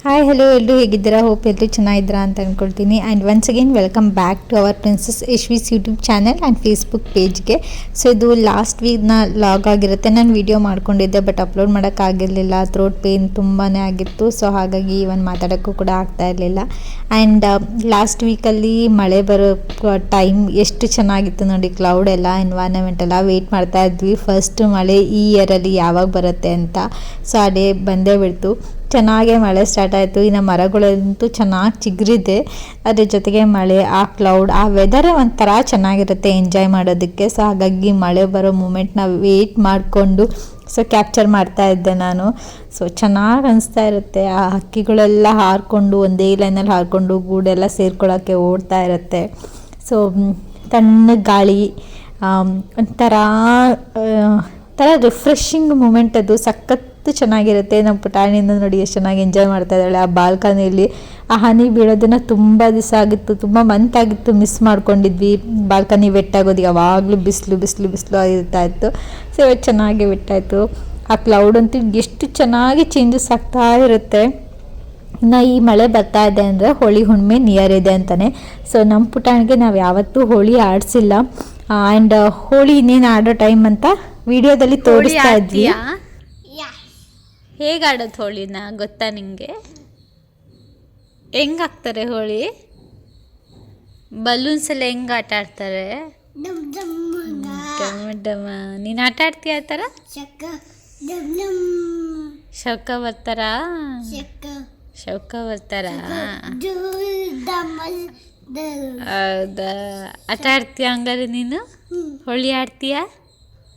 Hi hello ಎಲ್ಲರೂ ಹೇಗಿದ್ದೀರಾ? Hope ಎಲ್ಲರೂ ಚೆನ್ನಾಗಿದ್ದೀರಾ ಅಂತ ಅಂದ್ಕೊಳ್ತೀನಿ. And once again welcome back to our princess Yashvi's YouTube channel and Facebook ಪೇಜ್ಗೆ. ಸೊ ಇದು ಲಾಸ್ಟ್ ವೀಕ್ನ ಲಾಗ್ ಆಗಿರುತ್ತೆ. ನಾನು ವಿಡಿಯೋ ಮಾಡ್ಕೊಂಡಿದ್ದೆ ಬಟ್ ಅಪ್ಲೋಡ್ ಮಾಡೋಕ್ಕಾಗಿರಲಿಲ್ಲ. ಥ್ರೋಟ್ ಪೇನ್ ತುಂಬಾ ಆಗಿತ್ತು. ಸೊ ಹಾಗಾಗಿ ಇವನ್ ಮಾತಾಡೋಕ್ಕೂ ಕೂಡ ಆಗ್ತಾ ಇರಲಿಲ್ಲ. ಆ್ಯಂಡ್ ಲಾಸ್ಟ್ ವೀಕಲ್ಲಿ ಮಳೆ ಬರೋ ಟೈಮ್ ಎಷ್ಟು ಚೆನ್ನಾಗಿತ್ತು ನೋಡಿ. ಕ್ಲೌಡ್ ಎಲ್ಲ ಎನ್ವೈರನ್ಮೆಂಟ್ ಎಲ್ಲ ವೆಯ್ಟ್ ಮಾಡ್ತಾ ಇದ್ವಿ ಫಸ್ಟ್ ಮಳೆ ಈ ಇಯರಲ್ಲಿ ಯಾವಾಗ ಬರುತ್ತೆ ಅಂತ. ಸೊ ಆ ಡೇ ಬಂದೇ ಬಿಡ್ತು. ಚೆನ್ನಾಗೇ ಮಳೆ ಸ್ಟಾರ್ಟ್ ಆಯಿತು. ಇನ್ನು ಮರಗಳಂತೂ ಚೆನ್ನಾಗಿ ಚಿಗುರಿದೆ. ಅದ್ರ ಜೊತೆಗೆ ಮಳೆ, ಆ ಕ್ಲೌಡ್, ಆ ವೆದರೇ ಒಂಥರ ಚೆನ್ನಾಗಿರುತ್ತೆ ಎಂಜಾಯ್ ಮಾಡೋದಕ್ಕೆ. ಸೊ ಹಾಗಾಗಿ ಮಳೆ ಬರೋ ಮೂಮೆಂಟ್ನ ವೆಯ್ಟ್ ಮಾಡಿಕೊಂಡು ಕ್ಯಾಪ್ಚರ್ ಮಾಡ್ತಾ ಇದ್ದೆ ನಾನು. ಸೊ ಚೆನ್ನಾಗಿ ಅನಿಸ್ತಾ ಇರುತ್ತೆ. ಆ ಹಕ್ಕಿಗಳೆಲ್ಲ ಹಾರಿಕೊಂಡು ಒಂದೇ ಲೈನಲ್ಲಿ ಹಾರಿಕೊಂಡು ಗೂಡೆಲ್ಲ ಸೇರ್ಕೊಳ್ಳೋಕ್ಕೆ ಓಡ್ತಾ ಇರುತ್ತೆ. ಸೊ ತಣ್ಣಗೆ ಗಾಳಿ, ಒಂಥರ ರಿಫ್ರೆಶಿಂಗ್ ಮೂಮೆಂಟ್ ಅದು. ಸಖತ್ತು ಚೆನ್ನಾಗಿರುತ್ತೆ. ನಮ್ಮ ಪುಟಾಣಿಯಿಂದ ನೋಡಿ ಎಷ್ಟು ಚೆನ್ನಾಗಿ ಎಂಜಾಯ್ ಮಾಡ್ತಾ ಇದ್ದಾಳೆ ಆ ಬಾಲ್ಕನಿಯಲ್ಲಿ. ಆ ಹನಿ ಬೀಳೋದನ್ನು ತುಂಬ ದಿವಸ ಆಗಿತ್ತು, ತುಂಬ ಮಂತ್ ಆಗಿತ್ತು ಮಿಸ್ ಮಾಡ್ಕೊಂಡಿದ್ವಿ. ಬಾಲ್ಕನಿ ವೆಟ್ಟಾಗೋದು ಯಾವಾಗಲೂ ಬಿಸಿಲು ಇರ್ತಾ ಇತ್ತು. ಸೊ ಇವತ್ತು ಚೆನ್ನಾಗಿ ವೆಟ್ಟಾಯಿತು. ಆ ಕ್ಲೌಡ್ ಅಂತೂ ಎಷ್ಟು ಚೆನ್ನಾಗಿ ಚೇಂಜಸ್ ಆಗ್ತಾ ಇರುತ್ತೆ. ಇನ್ನು ಈ ಮಳೆ ಬರ್ತಾ ಇದೆ ಅಂದರೆ ಹೋಳಿ ಹುಣ್ಣಿಮೆ ನಿಯರ್ ಇದೆ ಅಂತಲೇ. ಸೊ ನಮ್ಮ ಪುಟಾಣಿಗೆ ನಾವು ಯಾವತ್ತೂ ಹೋಳಿ ಆಡಿಸಿಲ್ಲ. ಆ್ಯಂಡ್ ಹೋಳಿ ಇನ್ನೇನು ಆಡೋ ಟೈಮ್ ಅಂತ ವಿಡಿಯೋದಲ್ಲಿ ತೋರಿಸ್ತಾ ಇದ್ವಿ. ಹೇಗೆ ಆಡೋದು ಹೋಳಿನ ಗೊತ್ತಾ ನಿಂಗೆ? ಹೆಂಗೆ ಹಾಕ್ತಾರೆ ಹೋಳಿ? ಬಲೂನ್ಸ್ ಎಲ್ಲ ಹೆಂಗೆ ಆಟ ಆಡ್ತಾರೆ? ಡಮ ನೀನು ಆಟ ಆಡ್ತೀಯ ಆ ಥರ? ಶೌಕ ಬರ್ತಾರಾ? ಹೌದಾ, ಆಟ ಆಡ್ತೀಯ ಹಂಗಾರೆ ನೀನು? ಹೋಳಿ ಆಡ್ತೀಯ?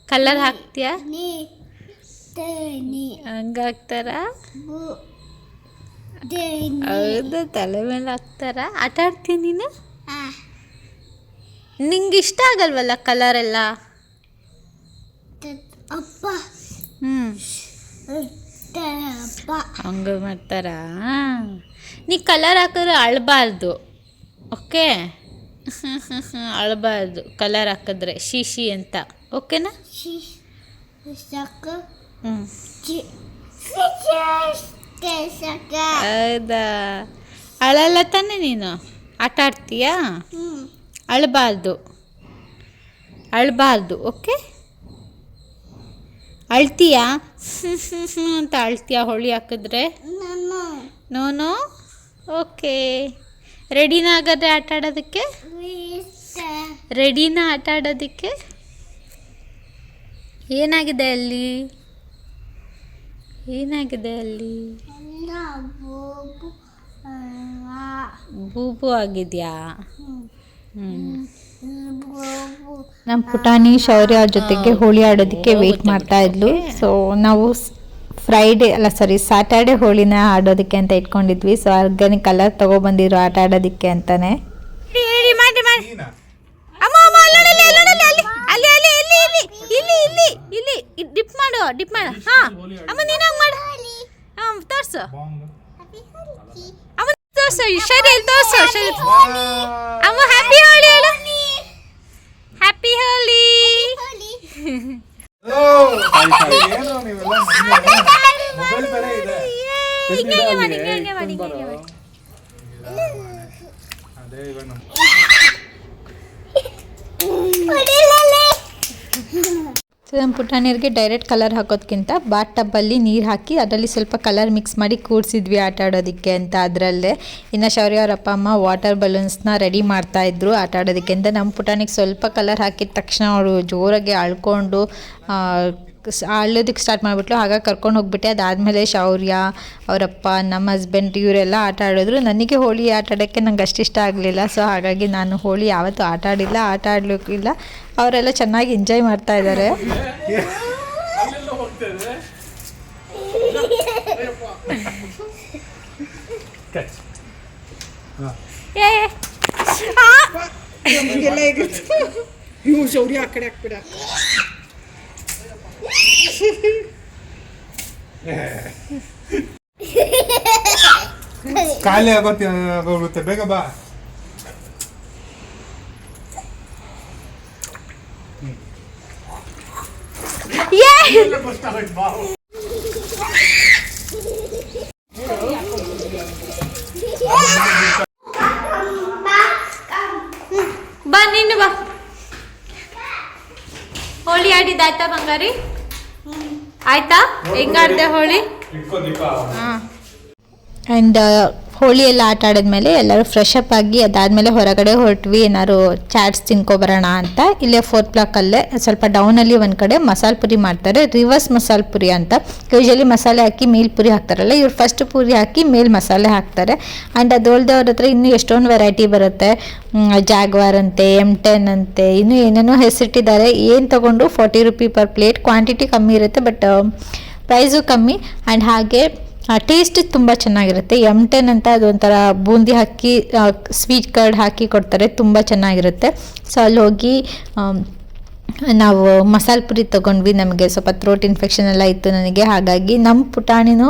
ಕಲರ್ ಹಾಕ್ತೀಯ? ಹಂಗೆ ಹಾಕ್ತಾರ? ಹೌದಾ, ತಲೆ ಮೇಲೆ ಹಾಕ್ತಾರ? ಆಟ ಆಡ್ತೀಯ ನೀನು? ನಿಂಗೆ ಇಷ್ಟ ಆಗಲ್ವಲ್ಲ ಕಲರ್ ಎಲ್ಲ? ಹಂಗೆ ಮಾಡ್ತಾರ? ನೀ ಕಲರ್ ಹಾಕಿದ್ರೆ ಅಳಬಾರ್ದು, ಓಕೆ? ಅಳಬಾರ್ದು ಕಲರ್ ಹಾಕಿದ್ರೆ, ಶಿಶಿ ಅಂತ, ಓಕೆನಾ? ಹೌದಾ, ಅಳಲ್ಲ ತಾನೆ ನೀನು? ಆಟ ಆಡ್ತೀಯಾ? ಅಳಬಾರ್ದು, ಓಕೆ? ಅಳ್ತೀಯಾ ಅಂತ ಅಳ್ತೀಯಾ ಹೋಳಿ ಹಾಕಿದ್ರೆ? ನೋನು, ಓಕೆ. ರೆಡಿನಾ ಹಾಗಾದ್ರೆ ಆಟ ಆಡೋದಕ್ಕೆ? ಏನಾಗಿದೆ ಅಲ್ಲಿ? ಬೂಬು ಆಗಿದೆಯಾ? ನಮ್ಮ ಪುಟಾಣಿ ಶೌರ್ಯ ಅವ್ರ ಜೊತೆಗೆ ಹೋಳಿ ಆಡೋದಕ್ಕೆ ವೆಯ್ಟ್ ಮಾಡ್ತಾ ಇದ್ಲು. ಸೊ ನಾವು ಸ್ಯಾಟರ್ಡೆ ಹೋಳಿನ ಆಡೋದಕ್ಕೆ ಅಂತ ಇಟ್ಕೊಂಡಿದ್ವಿ. ಸೊ ಆರ್ಗ್ಯಾನಿಕ್ ಕಲರ್ ತೊಗೊಬಂದಿರೋ ಆಟ ಆಡೋದಕ್ಕೆ ಅಂತಾನೆ. ಡಿಪ್ ಮಾಡು. ಹಾಂ ಅಮ್ಮ, ನೀನು ಮಾಡು. ಹಾಂ ತೋರಿಸು ಅಮ್ಮ, ತೋರಿಸು ಶರೀಲ್, ತೋರಿಸು ಶರೀಲ್. ಅಮ್ಮ ಹ್ಯಾಪಿ ಹೋಳಿ ಹೇಳು. ಹ್ಯಾಪಿ ಹೋಳಿ. ಸೊ ನಮ್ಮ ಪುಟಾಣಿಯರಿಗೆ ಡೈರೆಕ್ಟ್ ಕಲರ್ ಹಾಕೋದಕ್ಕಿಂತ ಬಾತ್ ಟಬ್ಬಲ್ಲಿ ನೀರು ಹಾಕಿ ಅದರಲ್ಲಿ ಸ್ವಲ್ಪ ಕಲರ್ ಮಿಕ್ಸ್ ಮಾಡಿ ಕೂಡಿಸಿದ್ವಿ ಆಟ ಆಡೋದಕ್ಕೆ ಅಂತ. ಅದರಲ್ಲೇ ಇನ್ನು ಶೌರ್ಯ ಅವ್ರ ಅಪ್ಪ ಅಮ್ಮ ವಾಟರ್ ಬಲೂನ್ಸ್ನ ರೆಡಿ ಮಾಡ್ತಾಯಿದ್ರು ಆಟ ಆಡೋದಕ್ಕೆ ಅಂತ. ನಮ್ಮ ಪುಟಾಣಿಗೆ ಸ್ವಲ್ಪ ಕಲರ್ ಹಾಕಿದ ತಕ್ಷಣ ಅವಳು ಜೋರಾಗಿ ಅಳ್ಕೊಂಡು ಅಳ್ಳೋದಕ್ಕೆ ಸ್ಟಾರ್ಟ್ ಮಾಡಿಬಿಟ್ಲು. ಹಾಗಾಗಿ ಕರ್ಕೊಂಡು ಹೋಗ್ಬಿಟ್ಟೆ. ಅದಾದಮೇಲೆ ಶೌರ್ಯ ಅವರಪ್ಪ, ನಮ್ಮ ಹಸ್ಬೆಂಡ್ ಇವರೆಲ್ಲ ಆಟ ಆಡಿದ್ರು. ನನಗೆ ಹೋಳಿ ಆಟ ಆಡೋಕ್ಕೆ ನಂಗೆ ಅಷ್ಟಿಷ್ಟ ಆಗಲಿಲ್ಲ. ಸೊ ಹಾಗಾಗಿ ನಾನು ಹೋಳಿ ಯಾವತ್ತೂ ಆಟ ಆಡಲಿಕ್ಕಿಲ್ಲ. ಅವರೆಲ್ಲ ಚೆನ್ನಾಗಿ ಎಂಜಾಯ್ ಮಾಡ್ತಾ ಇದ್ದಾರೆ. ಶೌರ್ಯ ಆ ಕಡೆ ಹಾಕ್ಬಿಡ. ಖಾಲಿ ಆಗೋಗುತ್ತೆ, ಬೇಗ ಬಾ. ಬಾ ನೀನು ಬಾ. ಹೋಳಿ ಆಡಿದ್ದಾಯ್ತಾ ಬಂಗಾರಿ? ಆಯ್ತಾ? ಹೆಂಗಾಡ್ದೆ ಹೋಳಿ? ಹಾಂ. ಆ್ಯಂಡ್ ಹೋಳಿ ಎಲ್ಲ ಆಟ ಆಡಿದ್ಮೇಲೆ ಎಲ್ಲರೂ ಫ್ರೆಶ್ ಅಪ್ ಆಗಿ ಅದಾದಮೇಲೆ ಹೊರಗಡೆ ಹೊರಟ್ವಿ ಏನಾದ್ರು ಚಾಟ್ಸ್ ತಿನ್ಕೊಬರೋಣ ಅಂತ. ಇಲ್ಲೇ 4th ಬ್ಲಾಕಲ್ಲೇ ಸ್ವಲ್ಪ ಡೌನಲ್ಲಿ ಒಂದು ಕಡೆ ಮಸಾಲೆ ಪುರಿ ಮಾಡ್ತಾರೆ, ರಿವರ್ಸ್ ಮಸಾಲೆ ಪುರಿ ಅಂತ. ಯೂಶಲಿ ಮಸಾಲೆ ಹಾಕಿ ಮೇಲ್ ಪುರಿ ಹಾಕ್ತಾರಲ್ಲ, ಇವ್ರು ಫಸ್ಟ್ ಪುರಿ ಹಾಕಿ ಮೇಲ್ ಮಸಾಲೆ ಹಾಕ್ತಾರೆ. ಆ್ಯಂಡ್ ಅದೋಲ್ದೆ ಅವ್ರ ಹತ್ರ ಇನ್ನೂ ಎಷ್ಟೊಂದು ವೆರೈಟಿ ಬರುತ್ತೆ. ಜಾಗ್ವಾರ್ ಅಂತೆ, M10 ಅಂತೆ, ಇನ್ನೂ ಏನೇನೋ ಹೆಸರಿಟ್ಟಿದ್ದಾರೆ. ಏನು ತೊಗೊಂಡು 40 ರೂಪಿ ಪರ್ ಪ್ಲೇಟ್. ಕ್ವಾಂಟಿಟಿ ಕಮ್ಮಿ ಇರುತ್ತೆ ಬಟ್ ಪ್ರೈಸು ಕಮ್ಮಿ. ಆ್ಯಂಡ್ ಹಾಗೆ ಟೇಸ್ಟ್ ತುಂಬ ಚೆನ್ನಾಗಿರುತ್ತೆ. M10 ಅಂತ ಅದೊಂಥರ ಬೂಂದಿ ಹಾಕಿ ಸ್ವೀಟ್ ಕರ್ಡ್ ಹಾಕಿ ಕೊಡ್ತಾರೆ, ತುಂಬ ಚೆನ್ನಾಗಿರುತ್ತೆ. ಸೊ ಅಲ್ಲಿ ಹೋಗಿ ನಾವು ಮಸಾಲೆ ಪುರಿ ತೊಗೊಂಡ್ವಿ. ನಮಗೆ ಸ್ವಲ್ಪ ಥ್ರೋಟ್ ಇನ್ಫೆಕ್ಷನ್ ಎಲ್ಲ ಇತ್ತು ನನಗೆ, ಹಾಗಾಗಿ ನಮ್ಮ ಪುಟಾಣಿನೂ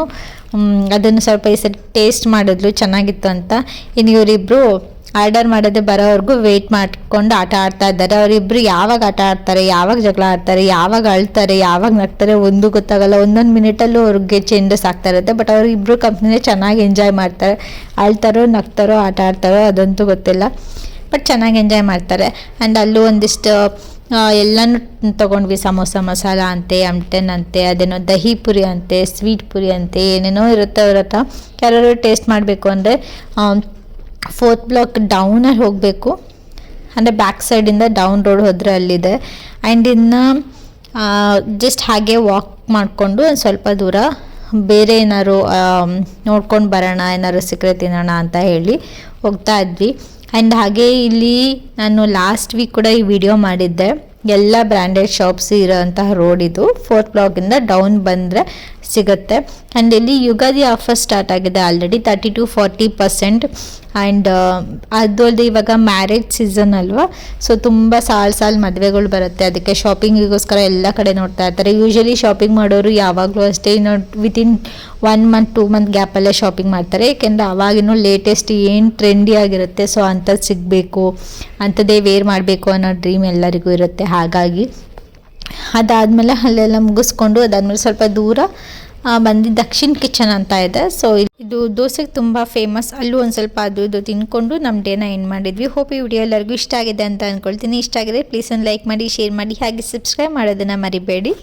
ಅದನ್ನು ಸ್ವಲ್ಪ ಈ ಸರಿ ಟೇಸ್ಟ್ ಮಾಡಿದ್ಲು, ಚೆನ್ನಾಗಿತ್ತು ಅಂತ. ಇನ್ನು ಇವರಿಬ್ಬರು ಆರ್ಡರ್ ಮಾಡೋದೇ ಬರೋವರೆಗೂ ವೆಯ್ಟ್ ಮಾಡ್ಕೊಂಡು ಆಟ ಆಡ್ತಾ ಇದ್ದಾರೆ. ಅವರಿಬ್ಬರು ಯಾವಾಗ ಆಟ ಆಡ್ತಾರೆ, ಯಾವಾಗ ಜಗಳ ಆಡ್ತಾರೆ, ಯಾವಾಗ ಅಳ್ತಾರೆ, ಯಾವಾಗ ನಗ್ತಾರೆ ಒಂದು ಗೊತ್ತಾಗಲ್ಲ. ಒಂದೊಂದು ಮಿನಿಟಲ್ಲೂ ಅವ್ರಿಗೆ ಚೇಂಜಸ್ ಆಗ್ತಾ ಇರುತ್ತೆ. ಬಟ್ ಅವರಿಬ್ಬರು ಕಂಪ್ನಿನೇ ಚೆನ್ನಾಗಿ ಎಂಜಾಯ್ ಮಾಡ್ತಾರೆ. ಅಳ್ತಾರೋ ನಗ್ತಾರೋ ಆಟ ಆಡ್ತಾರೋ ಅದಂತೂ ಗೊತ್ತಿಲ್ಲ, ಬಟ್ ಚೆನ್ನಾಗಿ ಎಂಜಾಯ್ ಮಾಡ್ತಾರೆ. ಆ್ಯಂಡ್ ಅಲ್ಲೂ ಒಂದಿಷ್ಟು ಎಲ್ಲನೂ ತೊಗೊಂಡ್ವಿ. ಸಮೋಸ ಮಸಾಲ ಅಂತೆ, M10 ಅಂತೆ, ಅದೇನೋ ದಹಿ ಪುರಿ ಅಂತೆ, ಸ್ವೀಟ್ ಪುರಿ ಅಂತೆ, ಏನೇನೋ ಇರುತ್ತೆ ಅವ್ರ ಹತ್ರ. ಯಾರು ಟೇಸ್ಟ್ ಮಾಡಬೇಕು ಅಂದರೆ 4th ಬ್ಲಾಕ್ ಡೌನಲ್ಲಿ ಹೋಗಬೇಕು, ಅಂದರೆ ಬ್ಯಾಕ್ ಸೈಡಿಂದ ಡೌನ್ ರೋಡ್ ಹೋದರೆ ಅಲ್ಲಿದೆ. ಆ್ಯಂಡ್ ಇನ್ನು ಜಸ್ಟ್ ಹಾಗೆ ವಾಕ್ ಮಾಡಿಕೊಂಡು ಒಂದು ಸ್ವಲ್ಪ ದೂರ ಬೇರೆ ಏನಾದ್ರು ನೋಡ್ಕೊಂಡು ಬರೋಣ, ಏನಾದ್ರು ಸಿಕ್ಕರೆ ತಿನ್ನೋಣ ಅಂತ ಹೇಳಿ ಹೋಗ್ತಾ ಇದ್ವಿ. ಆ್ಯಂಡ್ ಹಾಗೆ ಇಲ್ಲಿ ನಾನು ಲಾಸ್ಟ್ ವೀಕ್ ಕೂಡ ಈ ವಿಡಿಯೋ ಮಾಡಿದ್ದೆ. ಎಲ್ಲ ಬ್ರ್ಯಾಂಡೆಡ್ ಶಾಪ್ಸ್ ಇರೋಂತಹ ರೋಡ್ ಇದು. 4th ಬ್ಲಾಕಿಂದ ಡೌನ್ ಬಂದರೆ ಸಿಗುತ್ತೆ. ಆ್ಯಂಡ್ ಇಲ್ಲಿ ಯುಗಾದಿ ಆಫರ್ ಸ್ಟಾರ್ಟ್ ಆಗಿದೆ ಆಲ್ರೆಡಿ 30-40%. ಆ್ಯಂಡ್ ಅದು ಅಲ್ಲದೆ ಇವಾಗ ಮ್ಯಾರೇಜ್ ಸೀಸನ್ ಅಲ್ವಾ, ಸೊ ತುಂಬ ಸಾಲು ಮದುವೆಗಳು ಬರುತ್ತೆ. ಅದಕ್ಕೆ ಶಾಪಿಂಗಿಗೋಸ್ಕರ ಎಲ್ಲ ಕಡೆ ನೋಡ್ತಾ ಇರ್ತಾರೆ. ಯೂಶಲಿ ಶಾಪಿಂಗ್ ಮಾಡೋರು ಯಾವಾಗಲೂ ಅಷ್ಟೇ ವಿತಿನ್ 1 ಮಂತ್ 2 ಮಂತ್ ಗ್ಯಾಪಲ್ಲೇ ಶಾಪಿಂಗ್ ಮಾಡ್ತಾರೆ. ಏಕೆಂದರೆ ಅವಾಗಿನೂ ಲೇಟೆಸ್ಟ್ ಏನು ಟ್ರೆಂಡಿ ಆಗಿರುತ್ತೆ, ಸೊ ಅಂಥದ್ದು ಸಿಗಬೇಕು, ಅಂಥದ್ದೇ ವೇರ್ ಮಾಡಬೇಕು ಅನ್ನೋ ಡ್ರೀಮ್ ಎಲ್ಲರಿಗೂ ಇರುತ್ತೆ. ಹಾಗಾಗಿ ಅದಾದಮೇಲೆ ಅಲ್ಲೆಲ್ಲ ಮುಗಿಸ್ಕೊಂಡು ಅದಾದಮೇಲೆ ಸ್ವಲ್ಪ ದೂರ ಬಂದು ದಕ್ಷಿಣ್ ಕಿಚನ್ ಅಂತ ಇದೆ. ಸೊ ಇದು ದೋಸೆಗೆ ತುಂಬ ಫೇಮಸ್. ಅಲ್ಲೂ ಒಂದು ಸ್ವಲ್ಪ ಅದು ಇದು ತಿನ್ಕೊಂಡು ನಮ್ಮ ಡೇನ ಏನು ಮಾಡಿದ್ವಿ. ಹೋಪ್ ಈ ವಿಡಿಯೋ ಎಲ್ಲರಿಗೂ ಇಷ್ಟ ಆಗಿದೆ ಅಂತ ಅಂದ್ಕೊಳ್ತೀನಿ. ಇಷ್ಟ ಆಗಿದೆ ಪ್ಲೀಸ್ ಒಂದು ಲೈಕ್ ಮಾಡಿ, ಶೇರ್ ಮಾಡಿ, ಹಾಗೆ ಸಬ್ಸ್ಕ್ರೈಬ್ ಮಾಡೋದನ್ನು ಮರಿಬೇಡಿ.